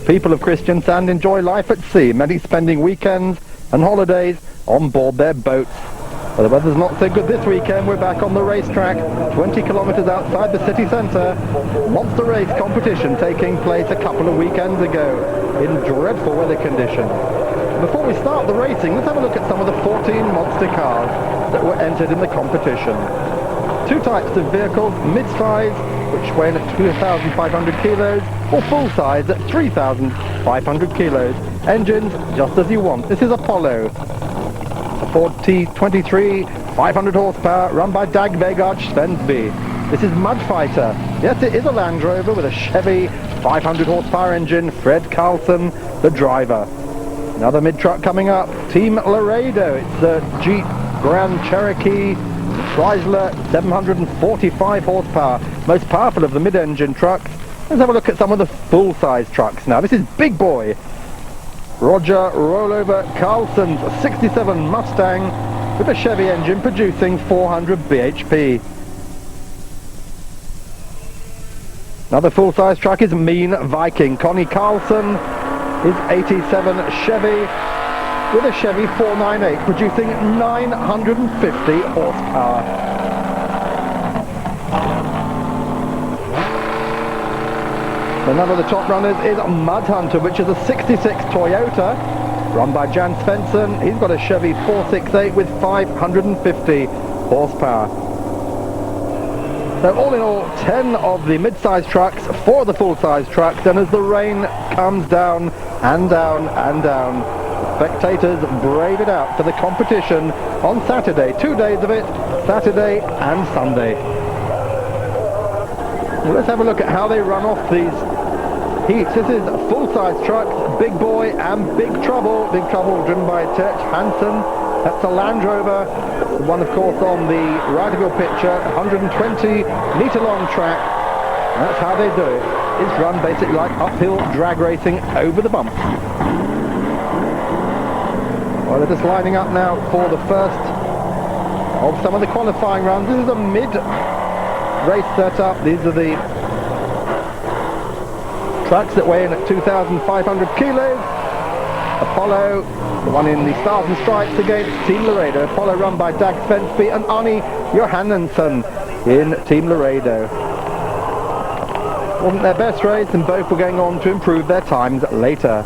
people of Kristiansand enjoy life at sea, many spending weekends and holidays on board their boats. But the weather's not so good this weekend. We're back on the racetrack, 20 kilometers outside the city centre. MonsterRace competition taking place a couple of weekends ago in dreadful weather conditions. Before we start the racing, let's have a look at some of the 14 monster cars that were entered in the competition. Two types of vehicles, mid-size, which weigh in at 2,500 kilos, or full-size at 3,500 kilos. Engines, just as you want. This is Apollo, a Ford T23, 500 horsepower, run by Dag Vegard Svensby. This is Mudfighter. Yes, it is a Land Rover with a Chevy 500 horsepower engine. Fred Carlson, the driver. Another mid-truck coming up, Team Laredo. It's the Jeep Grand Cherokee Chrysler, 745 horsepower, most powerful of the mid-engine trucks. Let's have a look at some of the full-size trucks now. This is Big Boy, Roger Rollover Carlson's 67 Mustang with a Chevy engine producing 400 bhp. Another full-size truck is Mean Viking. Connie Carlson, his 87 Chevy with a Chevy 498 producing 950 horsepower. Another of the top runners is Mud Hunter, which is a 66 Toyota run by Jan Svensson. He's got a Chevy 468 with 550 horsepower. So all in all, 10 of the mid-size trucks, 4 of the full-size trucks, and as the rain comes down and down and down, spectators brave it out for the competition on Saturday. 2 days of it, Saturday and Sunday. Well, let's have a look at how they run off these heats. This is full-size trucks, Big Boy and Big Trouble. Big Trouble driven by Tert Hansen. That's a Land Rover. The one, of course, on the right of your picture, 120-meter long track. And that's how they do it. It's run basically like uphill drag racing over the bumps. Well, they're just lining up now for the first of some of the qualifying rounds. This is a mid-race setup. These are the trucks that weigh in at 2,500 kilos. Apollo, the one in the Stars and Stripes against Team Laredo. Apollo run by Dag Svensby and Arnie Johannesson in Team Laredo. Wasn't their best race, and both were going on to improve their times later.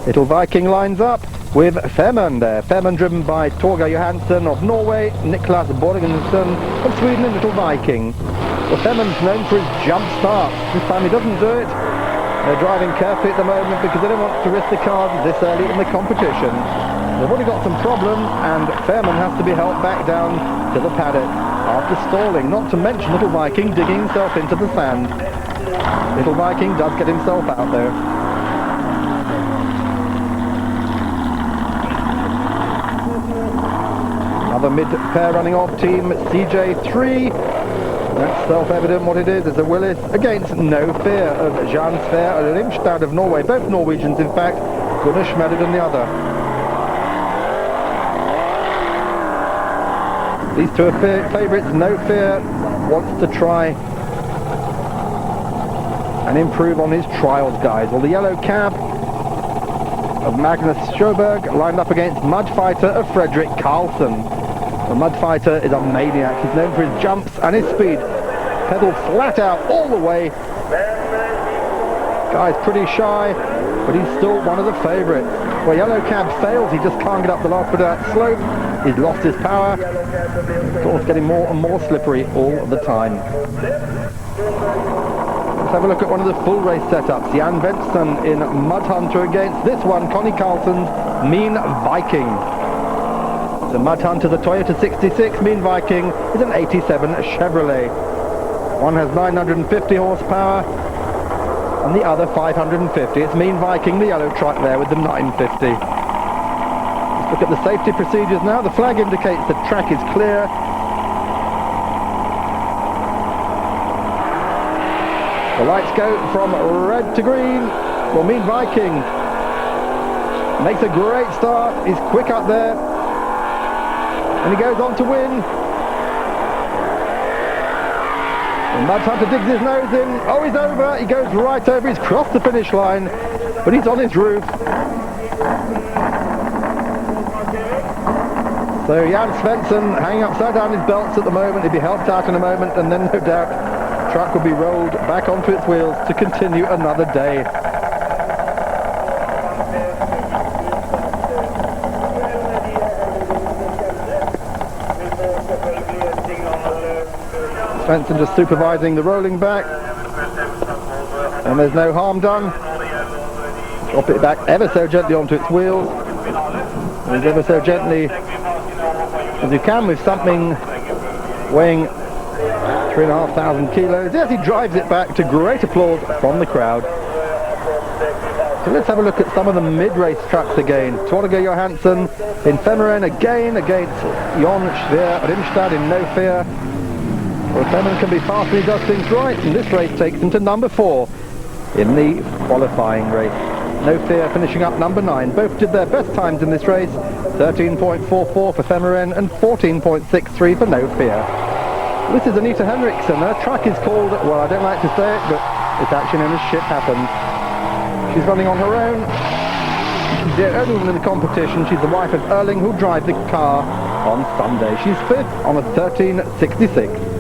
Little Viking lines up with Femund there. Femund driven by Torgeir Johansson of Norway, Niklas Borgensen of Sweden, and Little Viking. Well, Femund's known for his jump start. This time he doesn't do it. They're driving carefully at the moment because they don't want to risk the cars this early in the competition. They've already got some problems, and Fairman has to be helped back down to the paddock after stalling. Not to mention Little Viking digging himself into the sand. Little Viking does get himself out though. Another mid-pair running off, Team CJ3. That's self-evident what it is. It's a Willis against No Fear of Jan Sver and Rimstad of Norway. Both Norwegians, in fact. Gunnar Schmedded and the other. These two are favourites. No Fear wants to try and improve on his trials, guys. Well, the yellow cab of Magnus Sjöberg lined up against Mudfighter of Fredrik Carlson. The Mudfighter is a maniac. He's known for his jumps and his speed. Pedal flat out all the way. Guy's pretty shy, but he's still one of the favourites. Well, yellow cab fails. He just can't get up the last bit of that slope. He's lost his power. Of course, getting more and more slippery all the time. Let's have a look at one of the full race setups. Jan Svensson in Mud Hunter against this one, Connie Carlson's Mean Viking. The Mud Hunter, the Toyota 66, Mean Viking is an 87 Chevrolet. One has 950 horsepower and the other 550. It's Mean Viking, the yellow truck there with the 950. Let's look at the safety procedures now. The flag indicates the track is clear. The lights go from red to green. Well, Mean Viking makes a great start. He's quick up there. And he goes on to win. And Mud Hunter digs his nose in. Oh, he's over. He goes right over. He's crossed the finish line, but he's on his roof. So Jan Svensson hanging upside down his belts at the moment. He'll be helped out in a moment, and then no doubt the truck will be rolled back onto its wheels to continue another day. Svensson just supervising the rolling back, and there's no harm done. Drop it back ever so gently onto its wheels, and ever so gently as you can with something weighing 3,500 kilos. Yes, he drives it back to great applause from the crowd. So let's have a look at some of the mid-race trucks again. Torgeir Johansson in Femmeren again against Jon Schwer Rimstad in No Fear. Well, Femmeren can be fast when he does things right, and this race takes him to number 4 in the qualifying race. No Fear finishing up number 9. Both did their best times in this race, 13.44 for Femmeren and 14.63 for No Fear. This is Anita Henriksen. Her truck is called, well, I don't like to say it, but it's actually known as Shit Happens. She's running on her own. She's the only woman in the competition. She's the wife of Erling, who'll drive the car on Sunday. She's 5th on a 13.66.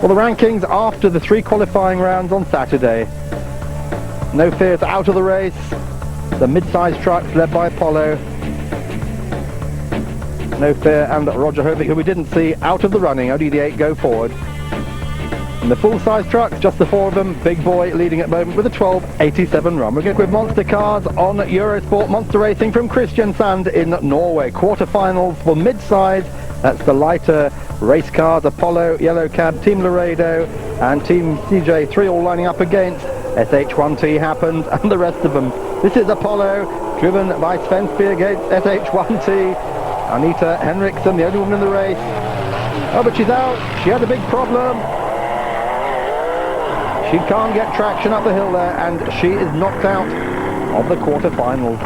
Well, the rankings after the 3 qualifying rounds on Saturday. No Fear's out of the race. The mid-sized trucks led by Apollo. No Fear and Roger Hovig, who we didn't see, out of the running. Only the 8 go forward. And the full-size trucks, just the 4 of them. Big Boy leading at the moment with a 12.87 run. We're going with Monster cars on Eurosport. Monster Racing from Kristiansand in Norway. Quarterfinals for mid-size. That's the lighter race cars. Apollo, Yellow Cab, Team Laredo and Team CJ3 all lining up against SH1T Happens and the rest of them. This is Apollo, driven by Svensby against SH1T. Anita Henriksen, the only woman in the race. Oh, but she's out. She had a big problem. She can't get traction up the hill there, and she is knocked out of the quarterfinals.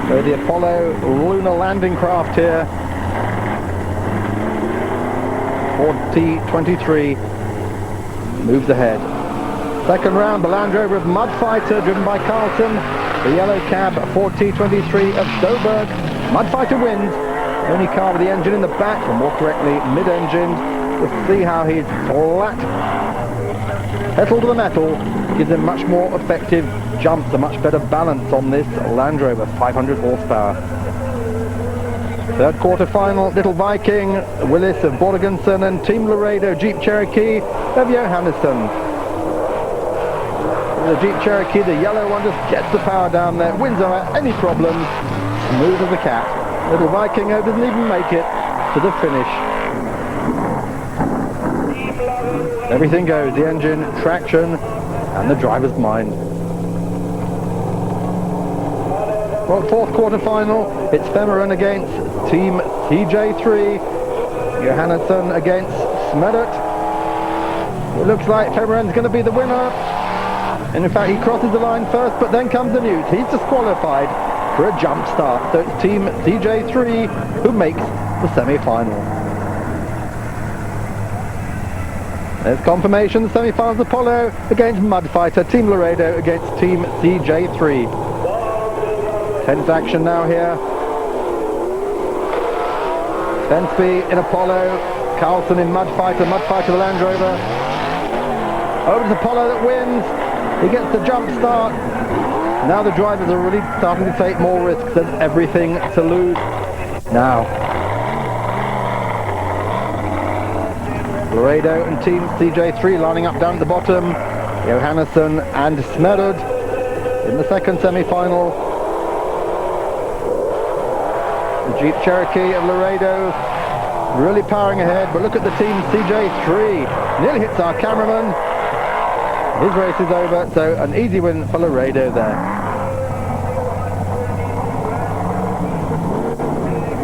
So the Apollo lunar landing craft here, Ford T23, moves ahead. Second round, the Land Rover of Mud Fighter, driven by Carlson. The Yellow Cab, Ford T23 of Stoberg. Mud Fighter wins. The only car with the engine in the back, or more correctly, mid-engined. We'll see how his flat pedal to the metal gives him much more effective jumps, a much better balance on this Land Rover, 500 horsepower. Third quarter final, Little Viking, Willis of Borgensen and Team Laredo Jeep Cherokee of Johannesson. The Jeep Cherokee, the yellow one, just gets the power down there, wins without any problems, smooth as a cat. Little Viking doesn't even make it to the finish. Everything goes, the engine, traction, and the driver's mind. Well, fourth quarter final, it's Femmeren against Team CJ3. Johansson against Smedert. It looks like Femmeren's going to be the winner. And in fact, he crosses the line first, but then comes the news. He's disqualified for a jump start. So it's Team CJ3 who makes the semi-final. There's confirmation, the semi-finals, Apollo against Mud Fighter, Team Laredo against Team CJ3. Tense action now here. Svensby in Apollo, Carlson in Mud Fighter the Land Rover. Over to Apollo that wins. He gets the jump start. Now the drivers are really starting to take more risks. There's everything to lose now. Laredo and Team CJ3 lining up down at the bottom. Johansson and Smedard in the second semi-final. The Jeep Cherokee of Laredo really powering ahead, but look at the Team CJ3. Nearly hits our cameraman. His race is over, so an easy win for Laredo there.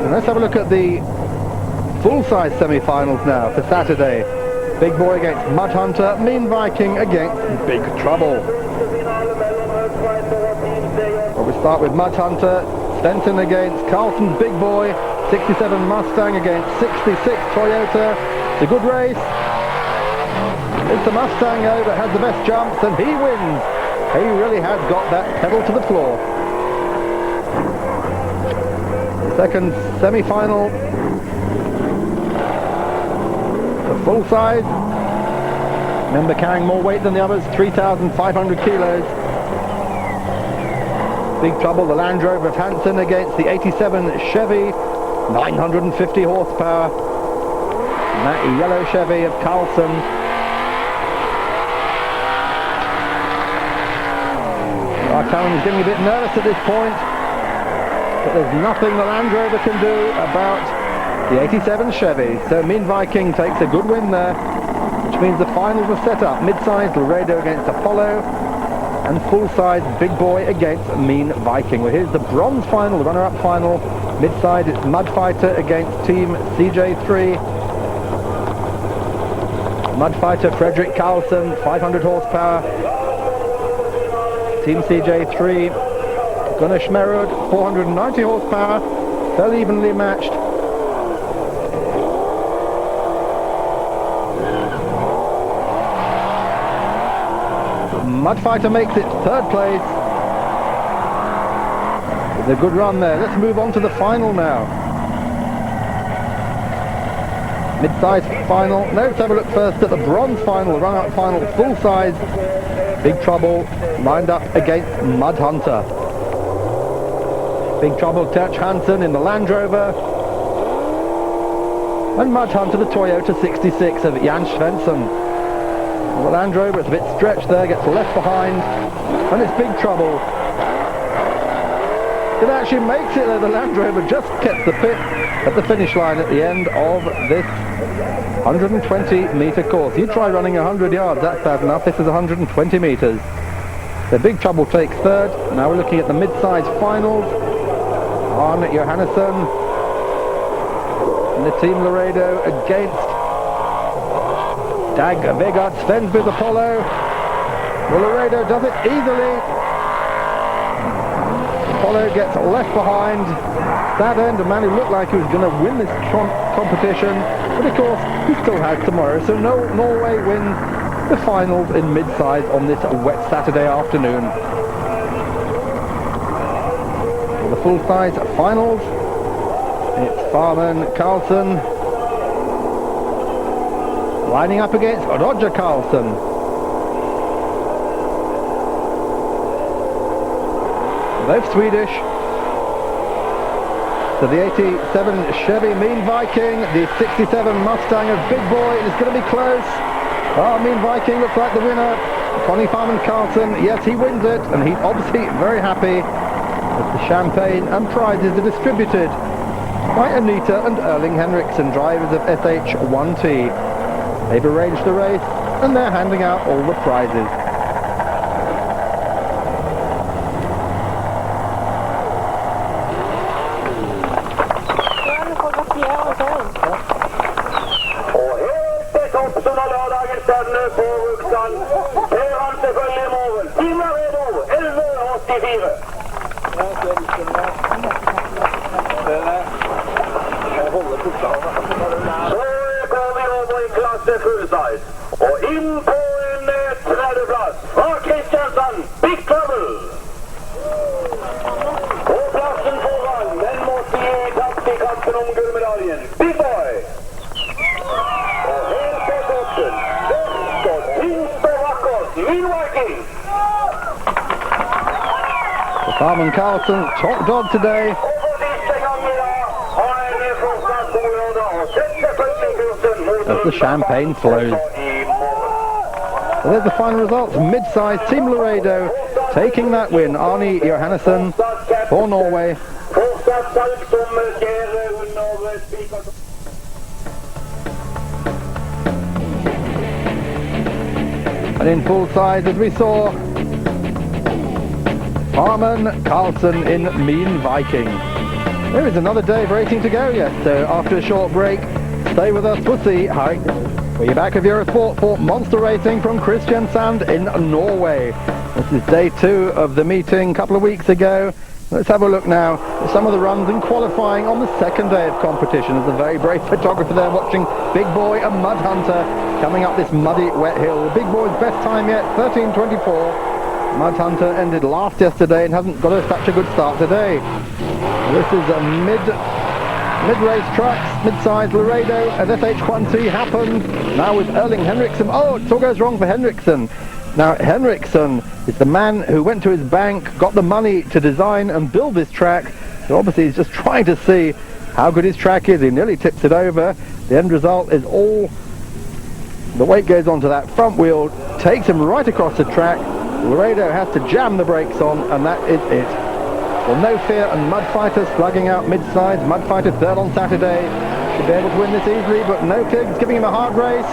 And let's have a look at the full-size semi-finals now for Saturday. Big Boy against Mud Hunter, Mean Viking against Big Trouble. Well, we start with Mud Hunter, Stenton against Carlson's Big Boy, 67 Mustang against 66 Toyota, It's a good race. It's the Mustang though that has the best jumps, and he wins. He really has got that pedal to the floor. Second semi-final. The full size. Remember, carrying more weight than the others, 3,500 kilos. Big trouble, the Land Rover of Hansen against the 87 Chevy, 950 horsepower. And that yellow Chevy of Carlson. Carlson is getting a bit nervous at this point, but there's nothing the Land Rover can do about the 87 Chevy. So Mean Viking takes a good win there, which means the finals are set up. Mid-size Laredo against Apollo, and full-size Big Boy against Mean Viking. Well, here's the bronze final, the runner-up final. Mid-size, it's Mudfighter against Team CJ3. Mudfighter Fredrik Carlson, 500 horsepower. Team CJ3, Gunnar Schmerud, 490 horsepower. Fairly evenly matched. Mudfighter makes it third place. With a good run there. Let's move on to the final now. Mid-size final. No, let's have a look first at the bronze final, the run-up final, full size. Big Trouble lined up against Mudhunter. Big Trouble Touch Hansen in the Land Rover. And Mudhunter the Toyota 66 of Jan Svensson. Well, the Land Rover, it's a bit stretched there, gets left behind, and it's Big Trouble. It actually makes it though, the Land Rover just gets the pit at the finish line at the end of this 120 metre course. You try running 100 yards, that's bad enough. This is 120 metres. So Big Trouble takes third. Now we're looking at the mid-size finals. Arne Johannesson and the Team Laredo against Dag Vegard Svensby Apollo. Well, Laredo does it easily. Apollo gets left behind. That end, a man who looked like he was going to win this competition, but of course he still has tomorrow. So Norway wins the finals in mid-size on this wet Saturday afternoon. For the full-size finals, it's Farman Carlson lining up against Roger Carlson. Both Swedish. So the 87 Chevy Mean Viking, the 67 Mustang of Big Boy is going to be close. Oh, Mean Viking looks like the winner. Connie Farman Carlson, yes, he wins it, and he's obviously very happy that the champagne and prizes are distributed by Anita and Erling Henriksen, drivers of SH1T. They've arranged the race, and they're handing out all the prizes. På Rugsland. Her han selvfølgelig i morgen. Team Laredo, 11.84. Så går vi over i klasse full size. Og inn på en tredje plass fra Kristiansand, Big Trouble. På plassen foran, den måtte gi tapt i kampen om gullmedaljen, Big Boy. Og her på toppen. Farman Carlson, top dog today. As the champagne flows. So there's the final results. Mid-size Team Laredo taking that win. Arne Johannesson for Norway. And in full size, as we saw, Farman Carlson in Mean Viking. There is another day of racing to go yet, so after a short break, stay with us, we'll see how we're back with Eurosport for Monster Racing from Kristiansand in Norway. This is day 2 of the meeting a couple of weeks ago. Let's have a look now at some of the runs in qualifying on the second day of competition. There's a very brave photographer there watching Big Boy and Mud Hunter coming up this muddy, wet hill. Big Boy's best time yet, 13:24. Mud Hunter ended last yesterday and hasn't got such a good start today. This is a mid-race trucks, mid-sized Laredo, and SH1T happened now with Erling Henriksen. Oh, it all goes wrong for Henriksen. Now, Henriksen is the man who went to his bank, got the money to design and build this track. So obviously he's just trying to see how good his track is. He nearly tips it over. The end result is all the weight goes onto that front wheel, takes him right across the track. Laredo has to jam the brakes on, and that is it. Well, No Fear and Mud Fighter slugging out mid-sides. Mud Fighter third on Saturday. Should be able to win this easily, but No Fear is giving him a hard race.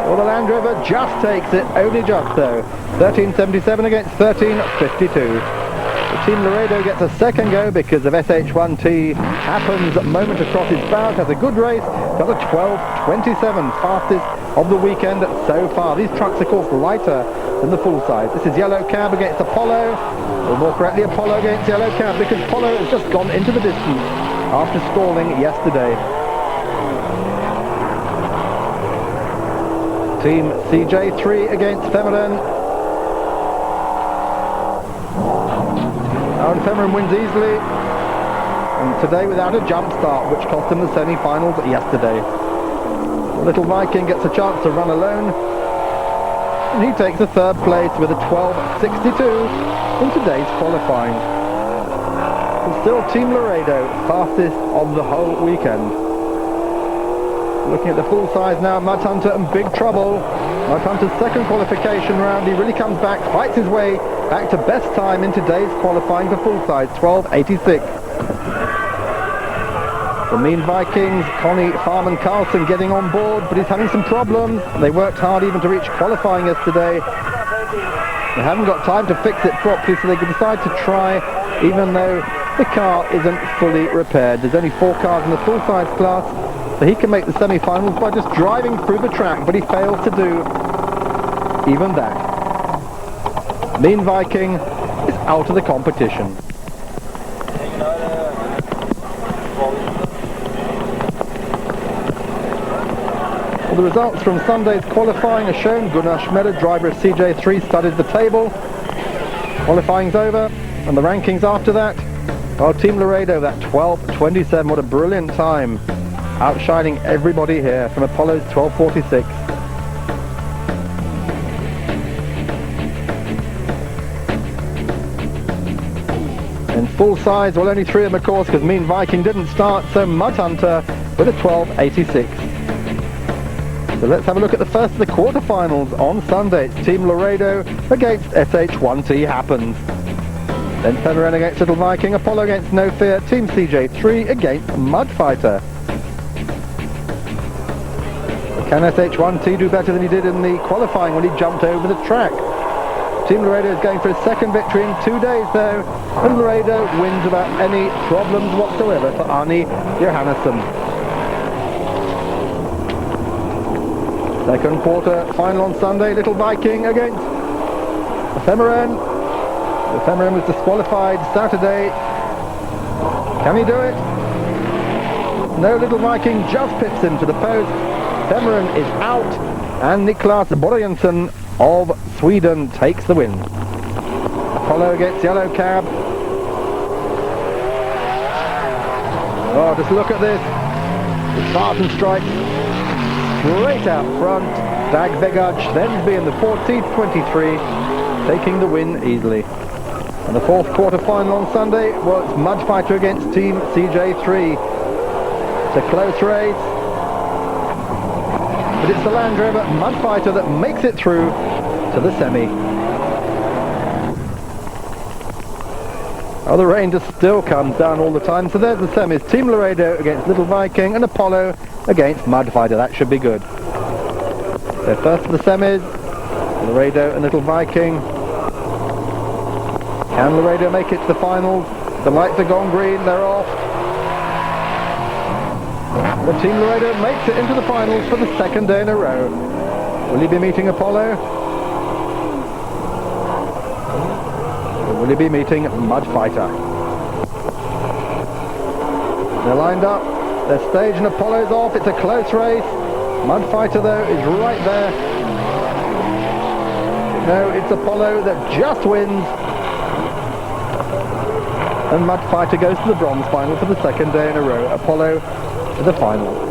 Well, the Land Rover just takes it, only just though. 13:77 against 13:52. The Team Laredo gets a second go because of SH1T. Happens a moment across his bows, has a good race, got a 12:27, fastest of the weekend so far. These trucks are, of course, lighter than the full size. This is Yellow Cab against Apollo, or more correctly, Apollo against Yellow Cab, because Apollo has just gone into the distance after stalling yesterday. Team CJ3 against Femerin. And Femerin wins easily, and today without a jump start, which cost him the semi-finals yesterday. Little Viking gets a chance to run alone, and he takes a third place with a 12:62 in today's qualifying. And still Team Laredo, fastest of the whole weekend. Looking at the full size now, Mud Hunter in big trouble. Mud Hunter's second qualification round, he really comes back, fights his way back to best time in today's qualifying for full size, 12:86. The Mean Vikings, Connie, Farman, Carlson getting on board, but he's having some problems. They worked hard even to reach qualifying yesterday. They haven't got time to fix it properly, so they decide to try, even though the car isn't fully repaired. There's only 4 cars in the full size class, so he can make the semi-finals by just driving through the track, but he fails to do even that. Mean Viking is out of the competition. Well, the results from Sunday's qualifying are shown. Gunnar Schmeller, driver of CJ3, studied the table. Qualifying's over, and the rankings after that. Well, Team Laredo, that 12:27, what a brilliant time. Outshining everybody here from Apollo's 12:46. In full size, well, only 3 of them, of course, because Mean Viking didn't start, so Mud Hunter with a 12:86. So let's have a look at the first of the quarterfinals on Sunday. It's Team Laredo against SH1T happens. Then Femerin against Little Viking, Apollo against No Fear, Team CJ3 against Mud Fighter. Can SH1T do better than he did in the qualifying when he jumped over the track? Team Laredo is going for his second victory in 2 days though, and Laredo wins without any problems whatsoever for Arnie Johannesson. Second quarter final on Sunday, Little Viking against Femerin. The Femerin was disqualified Saturday. Can he do it? No, Little Viking just pits him to the post. Femerin is out, and Niklas Borgensen of Sweden takes the win. Apollo against Yellow Cab. Oh, just look at this. The Spartan strike straight out front. Dag Vegaj then being the 14th-23, taking the win easily. And the fourth quarter final on Sunday, well, it's Mud Fighter against Team CJ3. It's a close race, but it's the Land Rover Mud Fighter that makes it through to the semi. Oh, the rain just still comes down all the time, so there's the semis. Team Laredo against Little Viking and Apollo against Mud Fighter. That should be good. So first of the semis, Laredo and Little Viking. Can Laredo make it to the finals? The lights are gone green, they're off. The Team Laredo makes it into the finals for the second day in a row. Will he be meeting Apollo? Or will he be meeting Mud Fighter? They're lined up. They're staged and Apollo's off. It's a close race. Mudfighter, though, is right there. No, it's Apollo that just wins. And Mudfighter goes to the bronze final for the second day in a row. Apollo to the final.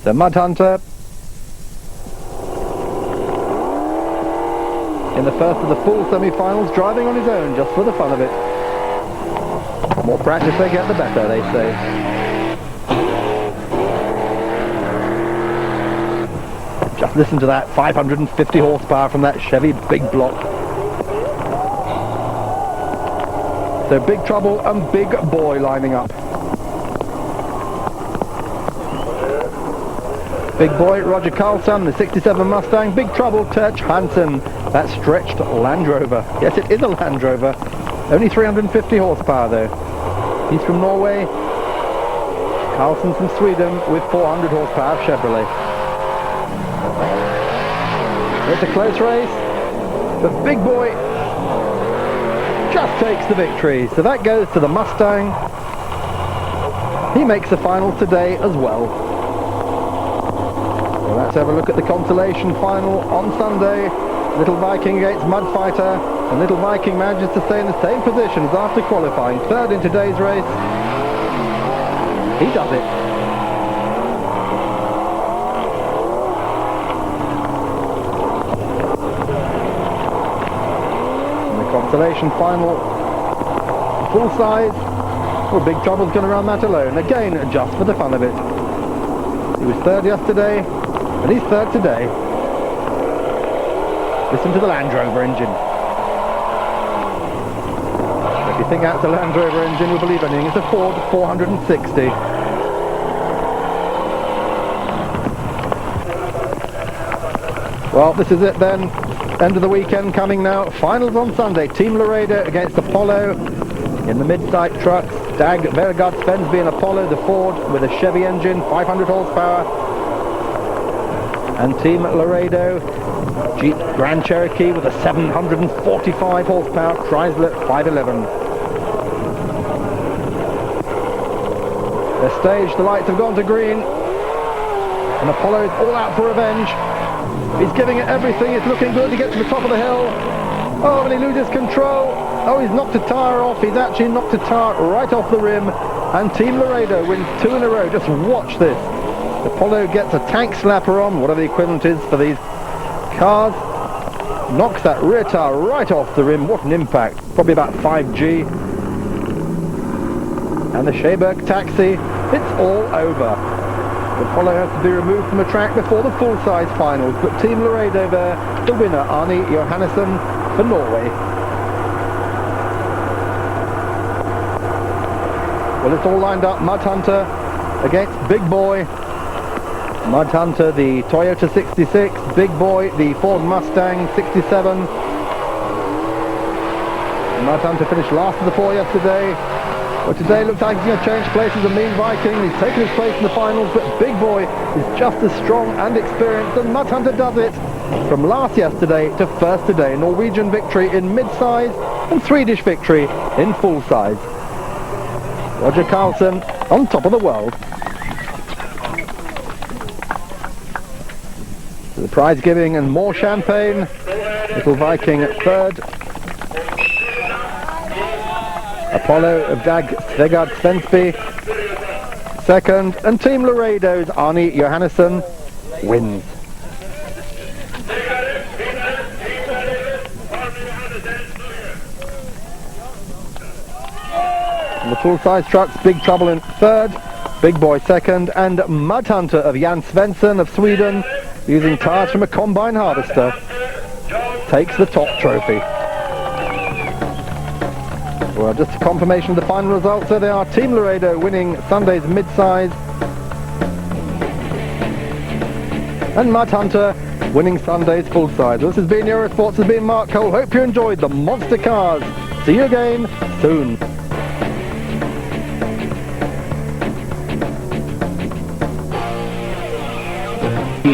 So Mudhunter in the first of the full semi-finals, driving on his own just for the fun of it. The more practice they get, the better, they say. Just listen to that 550 horsepower from that Chevy big block. So Big Trouble and Big Boy lining up. Big Boy, Roger Carlson, the 67 Mustang. Big Trouble, Terch Hansen, that stretched Land Rover. Yes, it is a Land Rover. Only 350 horsepower though. He's from Norway. Carlson's from Sweden with 400 horsepower Chevrolet. It's a close race, but Big Boy just takes the victory. So that goes to the Mustang. He makes the final today as well. So let's have a look at the consolation final on Sunday. Little Viking against Mudfighter, and Little Viking manages to stay in the same position as after qualifying. Third in today's race. He does it. Consolation final, full size. Well, Big Trouble's going to run that alone, again just for the fun of it. He was third yesterday, and he's third today. Listen to the Land Rover engine. If you think that's a Land Rover engine, you'll believe anything. It's a Ford 460. Well, this is it then. End of the weekend coming now. Finals on Sunday. Team Laredo against Apollo in the mid-size trucks. Dag Vergaard Svensby and Apollo, the Ford with a Chevy engine, 500 horsepower. And Team Laredo, Jeep Grand Cherokee with a 745 horsepower Chrysler 511. They're staged, the lights have gone to green. And Apollo's all out for revenge. He's giving it everything. It's looking good. He gets to the top of the hill. Oh, and he loses control. Oh, he's knocked a tyre off. He's actually knocked a tyre right off the rim. And Team Laredo wins 2 in a row. Just watch this. Apollo gets a tank slapper on, whatever the equivalent is for these cars. Knocks that rear tyre right off the rim. What an impact. Probably about 5G. And the Scheberg taxi. It's all over. Apollo has to be removed from the track before the full-size finals, but Team Laredo there, the winner, Arne Johannesson for Norway. Well, it's all lined up. Mudhunter against Big Boy. Mudhunter, the Toyota 66. Big Boy, the Ford Mustang 67. Mudhunter finished last of the 4 yesterday. Well, today looks like he's going to change places with Mean Viking. He's taken his place in the finals, but Big Boy is just as strong and experienced, and Mudhunter does it from last yesterday to first today. Norwegian victory in mid-size and Swedish victory in full-size. Roger Carlson on top of the world. So the prize giving and more champagne. Little Viking at third. Apollo of Dag Vergaard Svensby second, and Team Laredo's Arne Johannesson wins. And the full-size trucks, Big Trouble in third, Big Boy second, and Mudhunter of Jan Svensson of Sweden, using tyres from a combine harvester, takes the top trophy. Well, just a confirmation of the final results. There they are. Team Laredo winning Sunday's mid-size. And Mudhunter winning Sunday's full-size. This has been Eurosports. This has been Mark Cole. Hope you enjoyed the monster cars. See you again soon.